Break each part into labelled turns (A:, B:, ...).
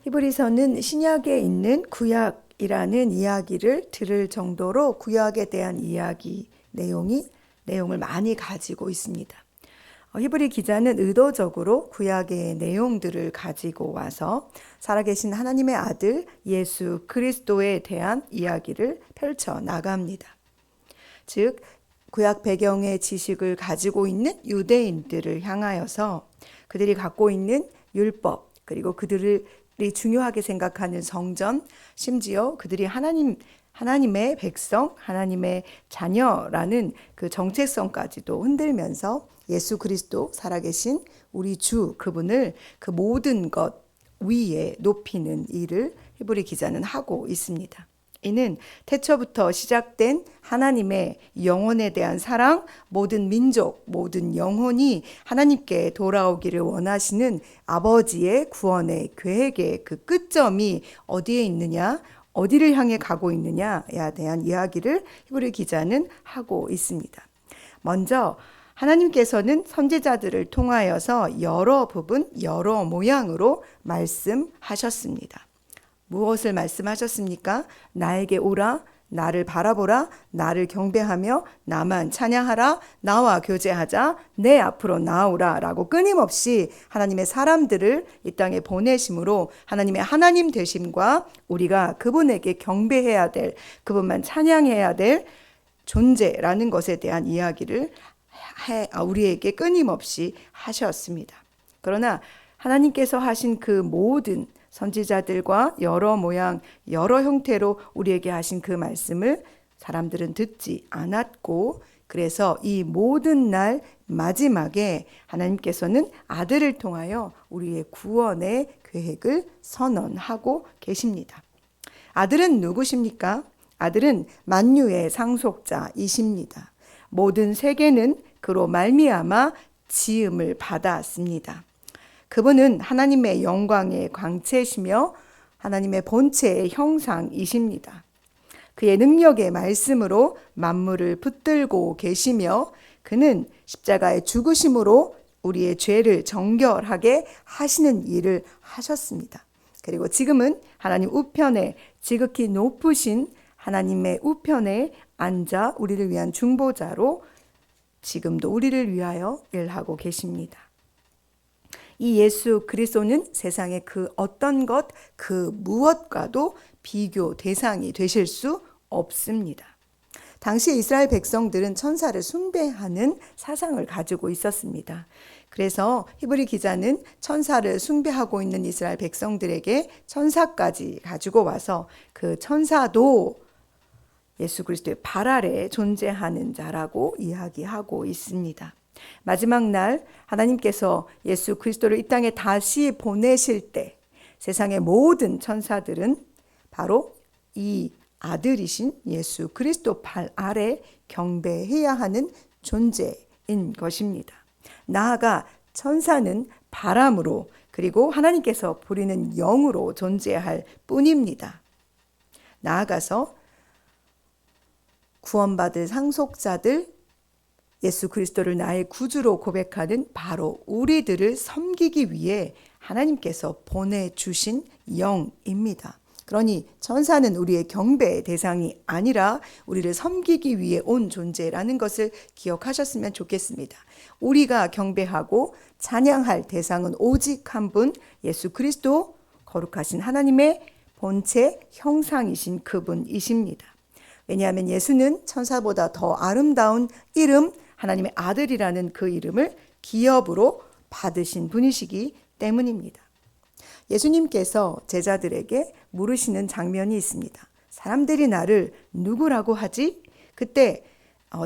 A: 히브리서는 신약에 있는 구약이라는 이야기를 들을 정도로 구약에 대한 이야기 내용을 많이 가지고 있습니다. 히브리 기자는 의도적으로 구약의 내용들을 가지고 와서 살아계신 하나님의 아들 예수 그리스도에 대한 이야기를 펼쳐 나갑니다. 즉 구약 배경의 지식을 가지고 있는 유대인들을 향하여서 그들이 갖고 있는 율법, 그리고 그들이 중요하게 생각하는 성전, 심지어 그들이 하나님의 백성, 하나님의 자녀라는 그 정체성까지도 흔들면서 예수 그리스도 살아계신 우리 주, 그분을 그 모든 것 위에 높이는 일을 히브리 기자는 하고 있습니다. 이는 태초부터 시작된 하나님의 영혼에 대한 사랑, 모든 민족, 모든 영혼이 하나님께 돌아오기를 원하시는 아버지의 구원의 계획의 그 끝점이 어디에 있느냐, 어디를 향해 가고 있느냐에 대한 이야기를 히브리 기자는 하고 있습니다. 먼저 하나님께서는 선지자들을 통하여서 여러 부분, 여러 모양으로 말씀하셨습니다. 무엇을 말씀하셨습니까? 나에게 오라, 나를 바라보라, 나를 경배하며 나만 찬양하라, 나와 교제하자, 내 앞으로 나오라 라고 끊임없이 하나님의 사람들을 이 땅에 보내심으로 하나님의 하나님 되심과 우리가 그분에게 경배해야 될, 그분만 찬양해야 될 존재라는 것에 대한 이야기를 우리에게 끊임없이 하셨습니다. 그러나 하나님께서 하신 그 모든 선지자들과 여러 모양, 여러 형태로 우리에게 하신 그 말씀을 사람들은 듣지 않았고, 그래서 이 모든 날 마지막에 하나님께서는 아들을 통하여 우리의 구원의 계획을 선언하고 계십니다. 아들은 누구십니까? 아들은 만유의 상속자이십니다. 모든 세계는 그로 말미암아 지음을 받았습니다. 그분은 하나님의 영광의 광채시며 하나님의 본체의 형상이십니다. 그의 능력의 말씀으로 만물을 붙들고 계시며 그는 십자가의 죽으심으로 우리의 죄를 정결하게 하시는 일을 하셨습니다. 그리고 지금은 하나님 우편에, 지극히 높으신 하나님의 우편에 앉아 우리를 위한 중보자로 지금도 우리를 위하여 일하고 계십니다. 이 예수 그리스도는 세상의 그 어떤 것, 그 무엇과도 비교 대상이 되실 수 없습니다. 당시 이스라엘 백성들은 천사를 숭배하는 사상을 가지고 있었습니다. 그래서 히브리 기자는 천사를 숭배하고 있는 이스라엘 백성들에게 천사까지 가지고 와서 그 천사도 예수 그리스도의 발 아래 존재하는 자라고 이야기하고 있습니다. 마지막 날 하나님께서 예수 그리스도를 이 땅에 다시 보내실 때 세상의 모든 천사들은 바로 이 아들이신 예수 그리스도 발 아래 경배해야 하는 존재인 것입니다. 나아가 천사는 바람으로, 그리고 하나님께서 부리는 영으로 존재할 뿐입니다. 나아가서 구원받을 상속자들, 예수 그리스도를 나의 구주로 고백하는 바로 우리들을 섬기기 위해 하나님께서 보내주신 영입니다. 그러니 천사는 우리의 경배의 대상이 아니라 우리를 섬기기 위해 온 존재라는 것을 기억하셨으면 좋겠습니다. 우리가 경배하고 찬양할 대상은 오직 한 분, 예수 그리스도, 거룩하신 하나님의 본체 형상이신 그분이십니다. 왜냐하면 예수는 천사보다 더 아름다운 이름, 하나님의 아들이라는 그 이름을 기업으로 받으신 분이시기 때문입니다. 예수님께서 제자들에게 물으시는 장면이 있습니다. 사람들이 나를 누구라고 하지? 그때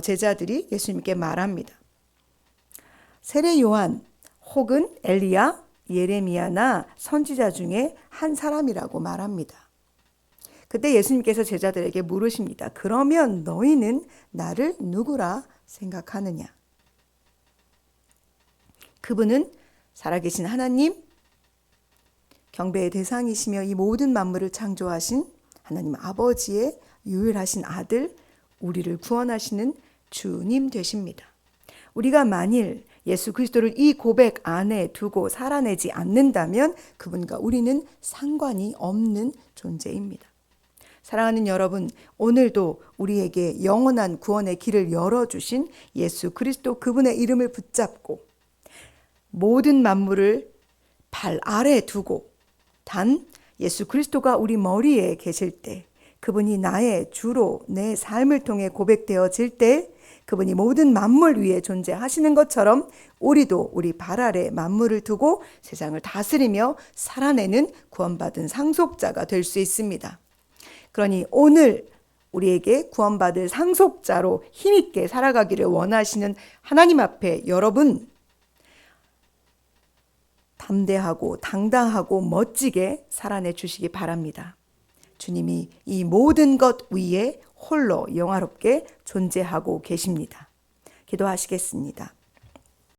A: 제자들이 예수님께 말합니다. 세례 요한 혹은 엘리야, 예레미야나 선지자 중에 한 사람이라고 말합니다. 그때 예수님께서 제자들에게 물으십니다. 그러면 너희는 나를 누구라 생각하느냐? 그분은 살아계신 하나님, 경배의 대상이시며 이 모든 만물을 창조하신 하나님 아버지의 유일하신 아들, 우리를 구원하시는 주님 되십니다. 우리가 만일 예수 그리스도를 이 고백 안에 두고 살아내지 않는다면 그분과 우리는 상관이 없는 존재입니다. 사랑하는 여러분, 오늘도 우리에게 영원한 구원의 길을 열어주신 예수 그리스도 그분의 이름을 붙잡고 모든 만물을 발 아래 두고 단 예수 그리스도가 우리 머리에 계실 때, 그분이 나의 주로 내 삶을 통해 고백되어질 때 그분이 모든 만물 위에 존재하시는 것처럼 우리도 우리 발 아래 만물을 두고 세상을 다스리며 살아내는 구원받은 상속자가 될 수 있습니다. 그러니 오늘 우리에게 구원받을 상속자로 힘있게 살아가기를 원하시는 하나님 앞에 여러분 담대하고 당당하고 멋지게 살아내 주시기 바랍니다. 주님이 이 모든 것 위에 홀로 영화롭게 존재하고 계십니다. 기도하시겠습니다.